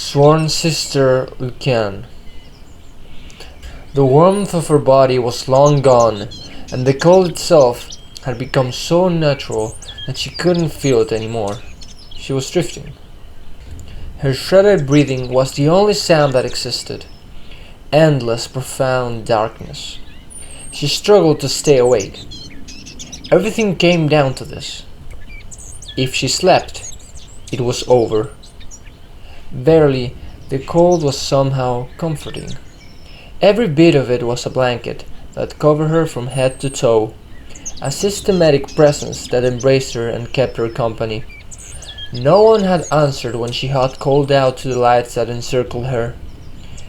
sworn sister Lucian. The warmth of her body was long gone, and the cold itself had become so natural that she couldn't feel it anymore. She was drifting. Her shredded breathing was the only sound that existed. Endless, profound darkness. She struggled to stay awake. Everything came down to this. If she slept, it was over. Verily, the cold was somehow comforting. Every bit of it was a blanket that covered her from head to toe, a systematic presence that embraced her and kept her company. No one had answered when she had called out to the lights that encircled her,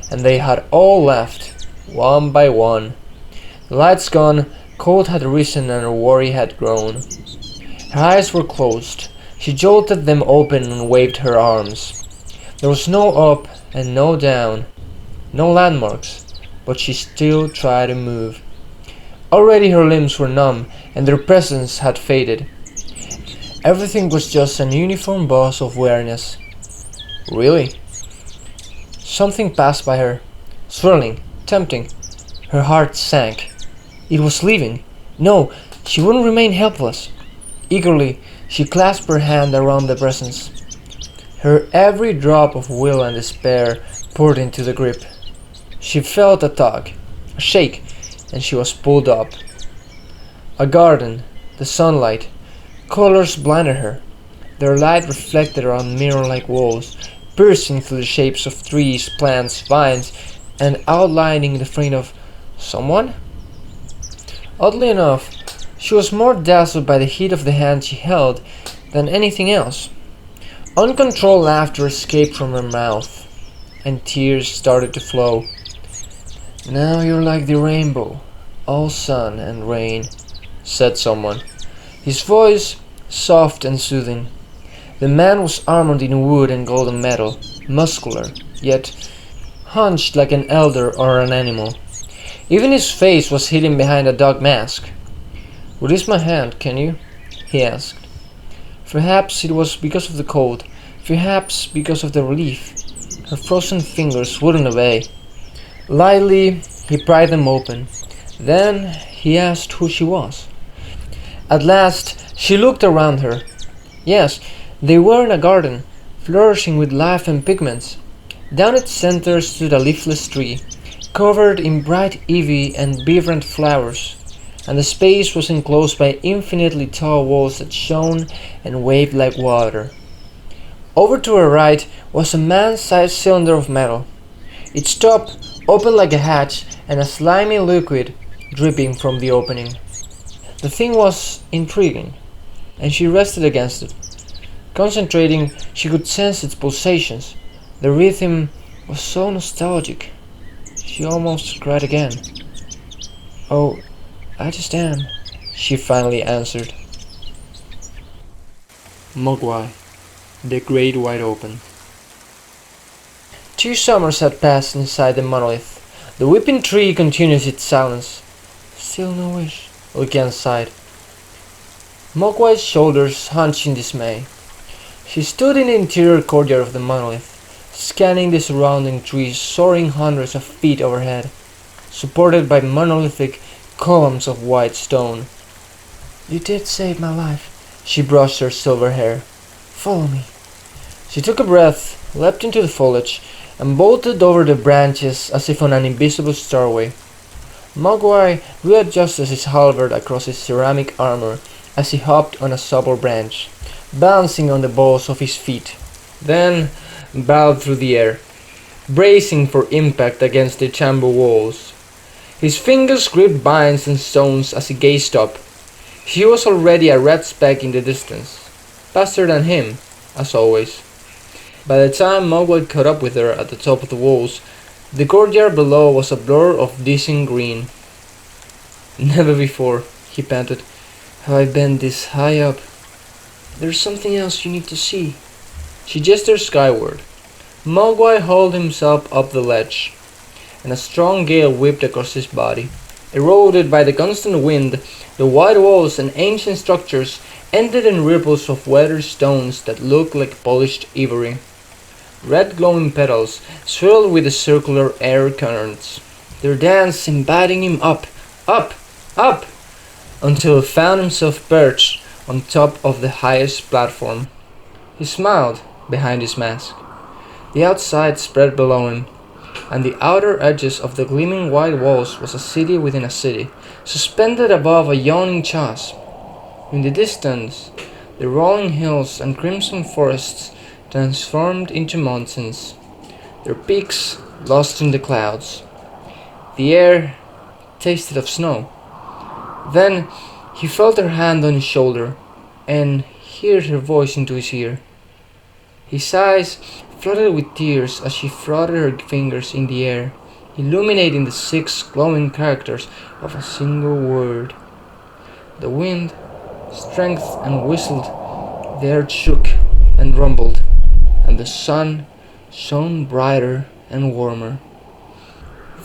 and they had all left, one by one. The lights gone, cold had risen and her worry had grown. Her eyes were closed. She jolted them open and waved her arms. There was no up and no down, no landmarks, but she still tried to move. Already her limbs were numb and their presence had faded. Everything was just an uniform buzz of awareness. Really? Something passed by her, swirling, tempting. Her heart sank. It was leaving. No, she wouldn't remain helpless. Eagerly, she clasped her hand around the presence. Her every drop of will and despair poured into the grip. She felt a tug, a shake, and she was pulled up. A garden, the sunlight, colors blinded her. Their light reflected around mirror-like walls, piercing through the shapes of trees, plants, vines, and outlining the frame of someone? Oddly enough, she was more dazzled by the heat of the hand she held than anything else. Uncontrolled laughter escaped from her mouth, and tears started to flow. "Now you're like the rainbow, all sun and rain," said someone, his voice soft and soothing. The man was armored in wood and golden metal, muscular, yet hunched like an elder or an animal. Even his face was hidden behind a dog mask. "Release my hand, can you?" he asked. Perhaps it was because of the cold, perhaps because of the relief. Her frozen fingers wouldn't obey. Lightly, he pried them open. Then he asked who she was. At last, she looked around her. Yes, they were in a garden, flourishing with life and pigments. Down its center stood a leafless tree, covered in bright ivy and vibrant flowers, and the space was enclosed by infinitely tall walls that shone and waved like water. Over to her right was a man-sized cylinder of metal. Its top opened like a hatch and a slimy liquid dripping from the opening. The thing was intriguing, and she rested against it. Concentrating, she could sense its pulsations. The rhythm was so nostalgic. She almost cried again. "Oh, I just am," she finally answered. Mogwai, the Great Wide Open. 2 summers had passed inside the monolith. The weeping tree continues its silence. "Still no wish," Lucian sighed. Mogwai's shoulders hunched in dismay. She stood in the interior courtyard of the monolith, scanning the surrounding trees soaring hundreds of feet overhead, supported by monolithic columns of white stone. "You did save my life," she brushed her silver hair. "Follow me." She took a breath, leapt into the foliage, and bolted over the branches as if on an invisible stairway. Mogwai readjusted his halberd across his ceramic armor as he hopped on a supple branch, bouncing on the balls of his feet, then bowed through the air, bracing for impact against the chamber walls. His fingers gripped vines and stones as he gazed up. She was already a red speck in the distance, faster than him, as always. By the time Mogwai caught up with her at the top of the walls, the courtyard below was a blur of dizzying green. "Never before," he panted, "have I been this high up. There's something else you need to see." She gestured skyward. Mogwai hauled himself up the ledge, and a strong gale whipped across his body. Eroded by the constant wind, the white walls and ancient structures ended in ripples of weathered stones that looked like polished ivory. red glowing petals swirled with the circular air currents. Their dance inviting him up, up, up, until he found himself perched on top of the highest platform. He smiled behind his mask. The outside spread below him, and the outer edges of the gleaming white walls was a city within a city, suspended above a yawning chasm. In the distance, the rolling hills and crimson forests transformed into mountains, their peaks lost in the clouds. The air tasted of snow. Then he felt her hand on his shoulder and heard her voice into his ear. His eyes flooded with tears as she frothed her fingers in the air, illuminating the 6 glowing characters of a single word. The wind strengthened and whistled, the earth shook and rumbled, and the sun shone brighter and warmer.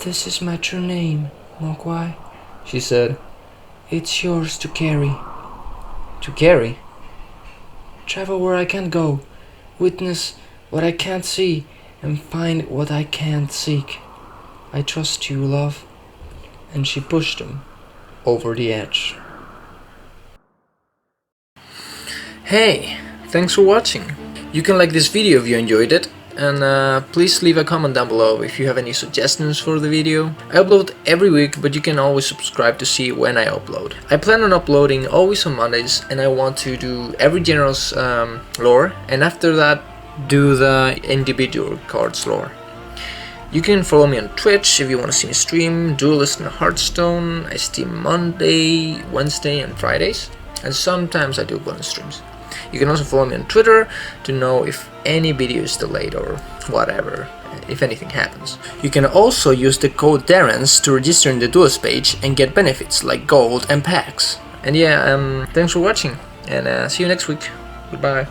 "This is my true name, Mogwai," she said. "It's yours to carry." "To carry?" "Travel where I can't go, witness what I can't see, and find what I can't seek. I trust you, love." And she pushed him over the edge. Hey, thanks for watching. You can like this video if you enjoyed it, and please leave a comment down below if you have any suggestions for the video. I upload every week, but you can always subscribe to see when I upload. I plan on uploading always on Mondays, and I want to do every general's lore, and after that do the individual cards lore. You can follow me on Twitch if you want to see me stream Duelyst and Hearthstone. I stream Monday, Wednesday and Fridays, and sometimes I do bonus streams. You can also follow me on Twitter to know if any video is delayed or whatever, if anything happens. You can also use the code darens to register in the Duelyst page and get benefits like gold and packs. And yeah, thanks for watching, and see you next week. Goodbye.